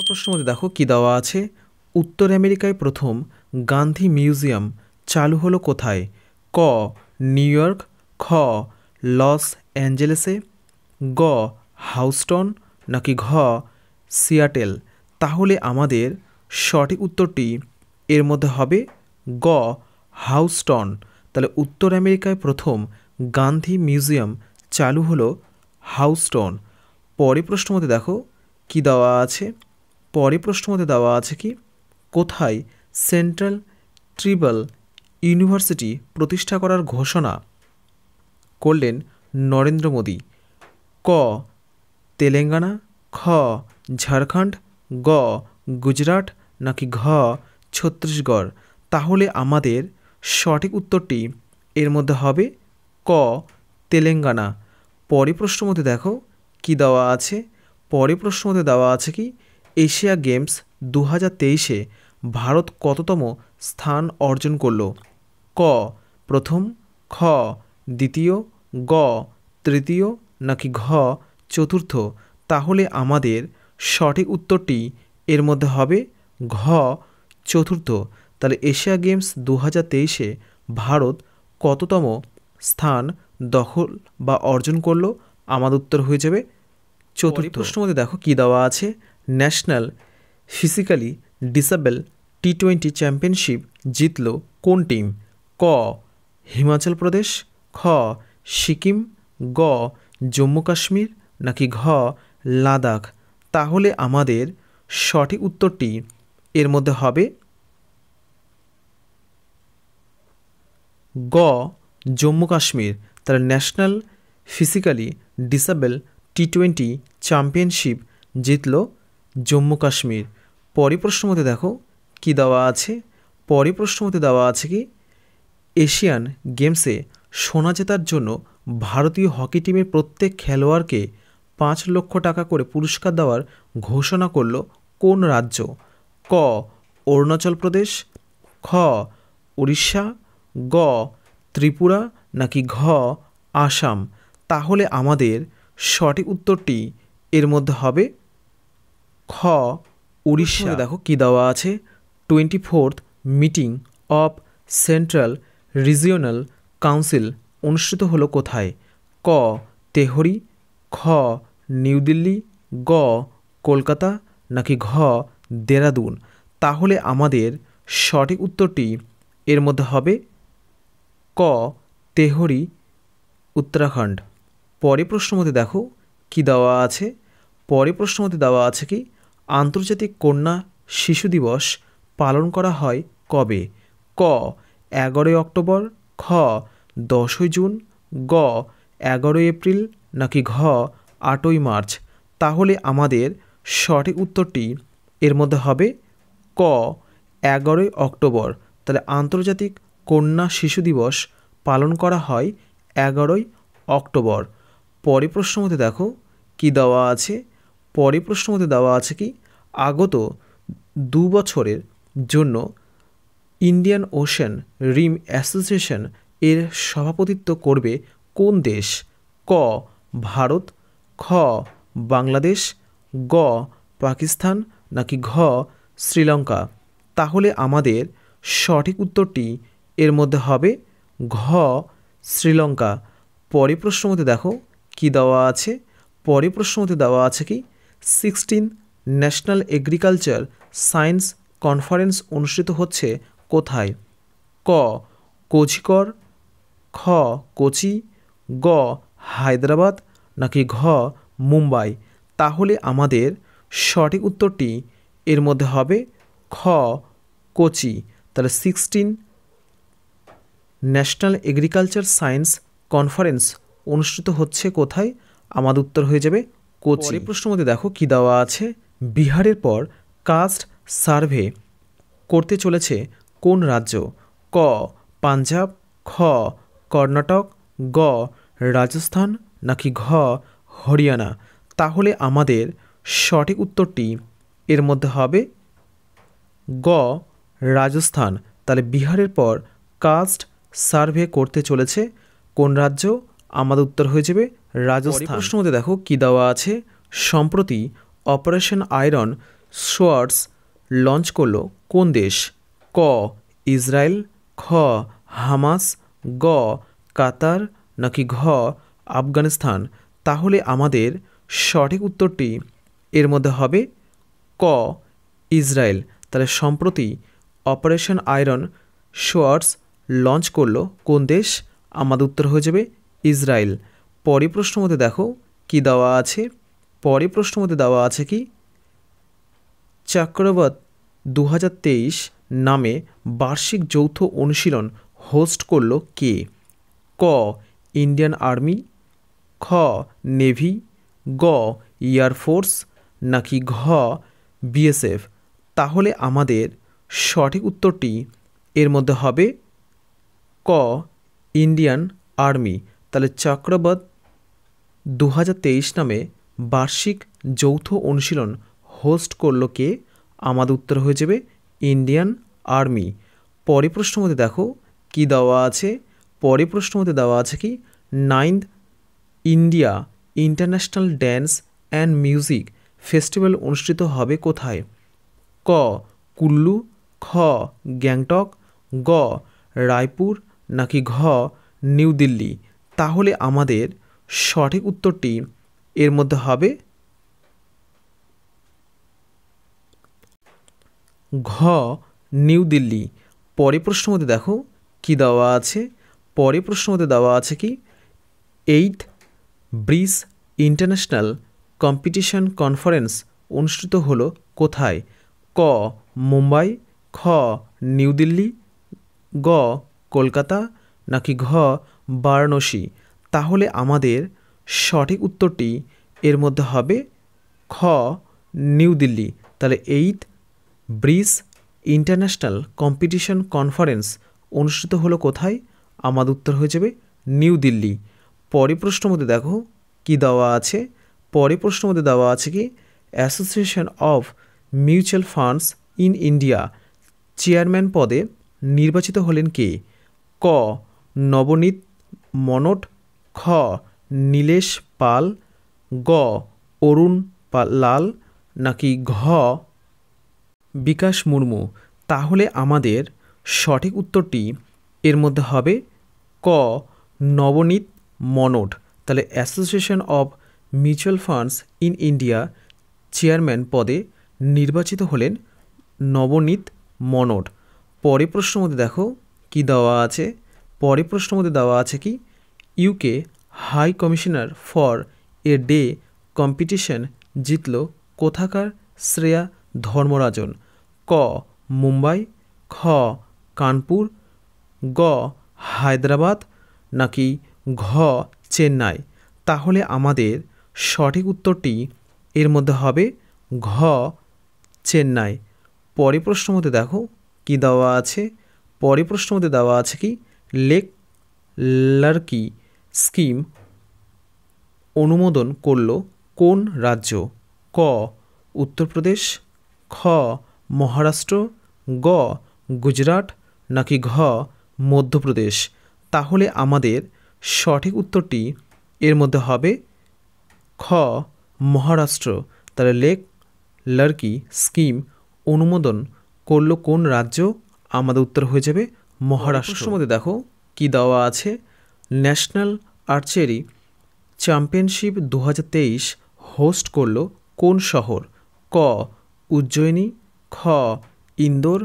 প্রশ্নের মধ্যে দেখো কি দেওয়া আছে। উত্তর আমেরিকায় প্রথম গান্ধী মিউজিয়াম চালু হলো কোথায়? ক নিউ ইয়র্ক, খ লস অ্যাঞ্জেলেসে, গ হাউস্টন, নাকি ঘ সিয়াটেল। তাহলে আমাদের সঠিক উত্তরটি এর মধ্যে হবে গ হাউস্টন। তাহলে উত্তর আমেরিকায় প্রথম গান্ধী মিউজিয়াম চালু হলো হাউস্টন। পরের প্রশ্নের মধ্যে দেখো কি দেওয়া আছে। পরের প্রশ্নের মধ্যে দেওয়া আছে কি, কোথায় সেন্ট্রাল ট্রাইবাল ইউনিভার্সিটি প্রতিষ্ঠা করার ঘোষণা করলেন নরেন্দ্র মোদী? ক তেলেঙ্গানা, খ ঝাড়খণ্ড, গ গুজরাট, নাকি ঘ ছত্তিশগড়। তাহলে আমাদের সঠিক উত্তরটি এর মধ্যে হবে ক তেলেঙ্গানা। পরের প্রশ্নের মধ্যে দেখো কি দেওয়া আছে। পরের প্রশ্নের মধ্যে দেওয়া আছে কি, এশিয়া গেমস 2023-এ ভারত কততম স্থান অর্জন করল? ক প্রথম, খ দ্বিতীয়, গ তৃতীয়, নাকি ঘ চতুর্থ। তাহলে আমাদের সঠিক উত্তরটি এর মধ্যে হবে ঘ চতুর্থ। তাহলে এশিয়া গেমস 2023-এ ভারত কততম স্থান দখল বা অর্জন করলো? আমাদের উত্তর হয়ে যাবে চতুর্থ। প্রশ্নের মধ্যে দেখো কি দেওয়া আছে। ন্যাশনাল ফিজিক্যালি ডিসেবল টি-20 চ্যাম্পিয়নশিপ জিতল কোন টিম? ক হিমাচল প্রদেশ, খ সিকিম, গ জম্মু কাশ্মীর, নাকি ঘ লাদাখ। তাহলে আমাদের সঠিক উত্তরটি এর মধ্যে হবে গ জম্মু কাশ্মীর। তাহলে ন্যাশনাল ফিজিক্যালি ডিসেবল টি-20 চ্যাম্পিয়নশিপ জিতল জম্মু কাশ্মীর। পরের প্রশ্নের মধ্যে দেখো কি দেওয়া আছে। পরের প্রশ্নের মধ্যে দেওয়া আছে কি, এশিয়ান গেমসে সোনা জেতার জন্য ভারতীয় হকি টিমের প্রত্যেক খেলোয়াড়কে 5 লক্ষ টাকা করে পুরস্কার দেওয়ার ঘোষণা করল কোন রাজ্য? ক অরুণাচল প্রদেশ, খ উড়িষ্যা, গ ত্রিপুরা, নাকি ঘ আসাম। তাহলে আমাদের সঠিক উত্তরটি এর মধ্যে হবে খ উড়িষ্যা। দেখো কি দেওয়া আছে। 24th meeting of central regional council অনুষ্ঠিত হলো কোথায়? ক তেহরি, খ নিউ দিল্লি, গ কলকাতা, নাকি ঘ দেরাদুন। তাহলে আমাদের সঠিক উত্তরটি এর মধ্যে হবে ক তেহরি, উত্তরাখণ্ড। পরের প্রশ্নের মধ্যে দেখো কি দেওয়া আছে। পরের প্রশ্নের মধ্যে দেওয়া আছে কি, আন্তর্জাতিক কন্যা শিশু দিবস পালন করা হয় কবে? ক 11 অক্টোবর, খ 10 জুন, গ 11 এপ্রিল, নাকি ঘ 8 মার্চ। তাহলে আমাদের সঠিক উত্তরটি এর মধ্যে হবে ক 11 অক্টোবর। তাহলে আন্তর্জাতিক কন্যা শিশু দিবস পালন করা হয় 11 অক্টোবর। পরের প্রশ্নের মধ্যে দেখো কি দেওয়া আছে। পরের প্রশ্নের মধ্যে দেওয়া আছে কি, আগত 2 বছরের জন্য ইন্ডিয়ান ওশেন রিম অ্যাসোসিয়েশন এর সভাপতিত্ব করবে কোন দেশ? ক ভারত, খ বাংলাদেশ, গ পাকিস্তান, নাকি ঘ শ্রীলঙ্কা। তাহলে আমাদের সঠিক উত্তরটি এর মধ্যে হবে ঘ শ্রীলঙ্কা। পরের প্রশ্নের মধ্যে দেখো কি দেওয়া আছে। পরের প্রশ্নের মধ্যে দেওয়া আছে কি, 16 ন্যাশনাল এগ্রিকালচার সায়েন্স কনফারেন্স অনুষ্ঠিত হচ্ছে কোথায়? ক কোঝিকড়, খ কোচি, গ হায়দ্রাবাদ, নাকি ঘ মুম্বাই। তাহলে আমাদের সঠিক উত্তরটি এর মধ্যে হবে খ কোচি। তাহলে 16 ন্যাশনাল এগ্রিকালচার সায়েন্স কনফারেন্স অনুষ্ঠিত হচ্ছে কোথায়? আমাদের উত্তর হয়ে যাবে কোচি। পরের প্রশ্নের মধ্যে দেখো কি দেওয়া আছে। বিহারের পর কাস্ট সার্ভে করতে চলেছে কোন রাজ্য? ক পাঞ্জাব, খ কর্ণাটক, গ রাজস্থান, নাকি ঘ হরিয়ানা। তাহলে আমাদের সঠিক উত্তরটি এর মধ্যে হবে গ রাজস্থান। তাহলে বিহারের পর কাস্ট সার্ভে করতে চলেছে কোন রাজ্য? আমাদের উত্তর হয়ে যাবে রাজস্থান। প্রশ্নের মধ্যে দেখো কি দেওয়া আছে। সম্প্রতি অপারেশন আয়রন সোয়ার্ডস লঞ্চ করলো কোন দেশ? ক ইসরায়েল, খ হামাস, গ কাতার, নাকি ঘ আফগানিস্তান? তাহলে আমাদের সঠিক উত্তরটি এর মধ্যে হবে ক ইসরায়েল। তাহলে সম্প্রতি অপারেশন আয়রন সোয়ার্ডস লঞ্চ করলো কোন দেশ? আমাদের উত্তর হয়ে যাবে ইসরায়েল। পরের প্রশ্ন মধ্যে দেখো কি দেওয়া আছে। পরের প্রশ্ন মধ্যে দেওয়া আছে কি চক্রবত 2023 নামে বার্ষিক যৌথ অনুশীলন হোস্ট করলো কে? ক ইন্ডিয়ান আর্মি, খ নেভি, গ এয়ারফোর্স, নাকি ঘ বিএসএফ? তাহলে আমাদের সঠিক উত্তরটি এর মধ্যে হবে ক ইন্ডিয়ান আর্মি। তাহলে চক্রবত 2023 নামে বার্ষিক যৌথ অনুশীলন হোস্ট করলো কে? আমাদের উত্তর হয়ে যাবে ইন্ডিয়ান আর্মি। পরের প্রশ্ন মধ্যে দেখো কি দেওয়া আছে। পরের প্রশ্ন মধ্যে দেওয়া আছে কি 9th India international dance and music festival অনুষ্ঠিত হবে কোথায়? ক কুল্লু, খ গ্যাংটক, গ রায়পুর, নাকি ঘ নিউ দিল্লি? তাহলে আমাদের সঠিক উত্তরটি এর মধ্যে হবে ঘ নিউ দিল্লি। পরের প্রশ্ন মধ্যে দেখো কি দেওয়া আছে। পরের প্রশ্ন মধ্যে দেওয়া আছে কি 8th bridge international competition conference অনুষ্ঠিত হলো কোথায়? ক মুম্বাই, খ নিউ দিল্লি, গ কলকাতা, নাকি ঘ বারাণসী? তাহলে আমাদের সঠিক উত্তরটি এর মধ্যে হবে খ নিউ দিল্লি। তাহলে 8th bridge international competition conference অনুষ্ঠিত হলো কোথায়? আমাদের উত্তর হয়ে যাবে নিউ দিল্লি। পরের প্রশ্ন মধ্যে দেখো কি দেওয়া আছে। পরের প্রশ্ন মধ্যে দেওয়া আছে কি association of mutual funds in India chairman পদে নির্বাচিত হলেন কে? ক নবনীত মনট, খ নীলেশ পাল, গ অরুণ লাল, নাকি ঘ বিকাশ মুর্মু? তাহলে আমাদের সঠিক উত্তরটি এর মধ্যে হবে ক নবনীত মনট। তাহলে association of mutual funds in India chairman পদে নির্বাচিত হলেন নবনীত মনট। পরের প্রশ্ন মধ্যে দেখো কি দেওয়া আছে। পরের প্রশ্ন মধ্যে দেওয়া আছে কি UK high commissioner for a day competition জিতল কোথাকার শ্রেয়া ধর্মরাজন? ক মুম্বাই, খ কানপুর, গ হায়দ্রাবাদ, নাকি ঘ চেন্নাই? তাহলে আমাদের সঠিক উত্তরটি এর মধ্যে হবে ঘ চেন্নাই। পরের প্রশ্ন মধ্যে দেখো কি দেওয়া আছে। পরের প্রশ্ন মধ্যে দেওয়া আছে কি লেক লার্কি স্কিম অনুমোদন করল কোন রাজ্য? ক উত্তরপ্রদেশ, খ মহারাষ্ট্র, গ গুজরাট, নাকি ঘ মধ্যপ্রদেশ? তাহলে আমাদের সঠিক উত্তরটি এর মধ্যে হবে খ মহারাষ্ট্র। তাহলে লেক লার্কি স্কিম অনুমোদন করলো কোন রাজ্য? আমাদের উত্তর হয়ে যাবে মহারাষ্ট্র। মধ্যে দেখো কি দেওয়া আছে ন্যাশনাল আর্চারি চ্যাম্পিয়নশিপ 2023 হোস্ট করলো কোন শহর? ক উজ্জয়িনী, খ ইন্দোর,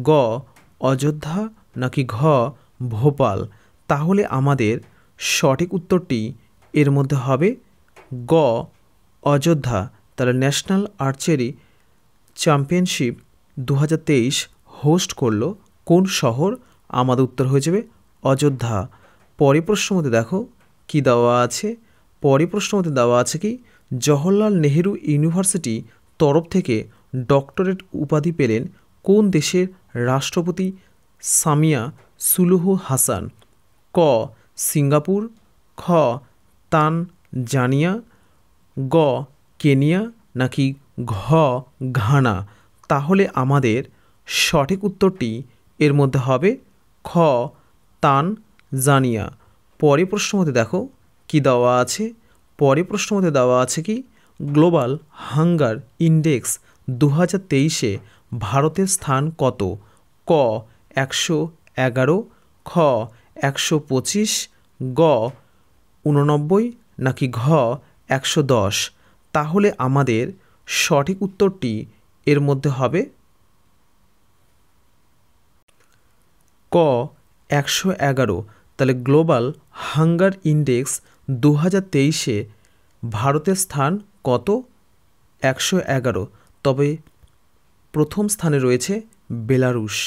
গ অযোধ্যা, নাকি ঘ ভোপাল? তাহলে আমাদের সঠিক উত্তরটি এর মধ্যে হবে গ অযোধ্যা। তাহলে ন্যাশনাল আর্চারি চ্যাম্পিয়নশিপ 2023 হোস্ট করলো কোন শহর? আমাদের উত্তর হয়ে যাবে অযোধ্যা। পরের প্রশ্ন মধ্যে দেখো কি দেওয়া আছে। পরের প্রশ্ন মধ্যে দেওয়া আছে কি জওহরলাল নেহেরু ইউনিভার্সিটি তরফ থেকে ডক্টরেট উপাধি পেলেন কোন দেশের রাষ্ট্রপতি সামিয়া সুলুহু হাসান? ক সিঙ্গাপুর, খ তানজানিয়া, গ কেনিয়া, নাকি ঘ ঘানা? তাহলে আমাদের সঠিক উত্তরটি এর মধ্যে হবে খ তানজানিয়া। পরের প্রশ্ন মধ্যে দেখো কি দেওয়া আছে। পরের প্রশ্ন মধ্যে দেওয়া আছে কি গ্লোবাল হাঙ্গার ইন্ডেক্স 2023-এ ভারতের স্থান কত? ক 111, খ 125, গ 89 নাকি ঘ 110? তাহলে আমাদের সঠিক উত্তরটি এর মধ্যে হবে ক 111। তাহলে গ্লোবাল হাঙ্গার ইন্ডেক্স 2023-এ ভারতের স্থান কত? 111। তবে প্রথম স্থানে রয়েছে বেলারুশ।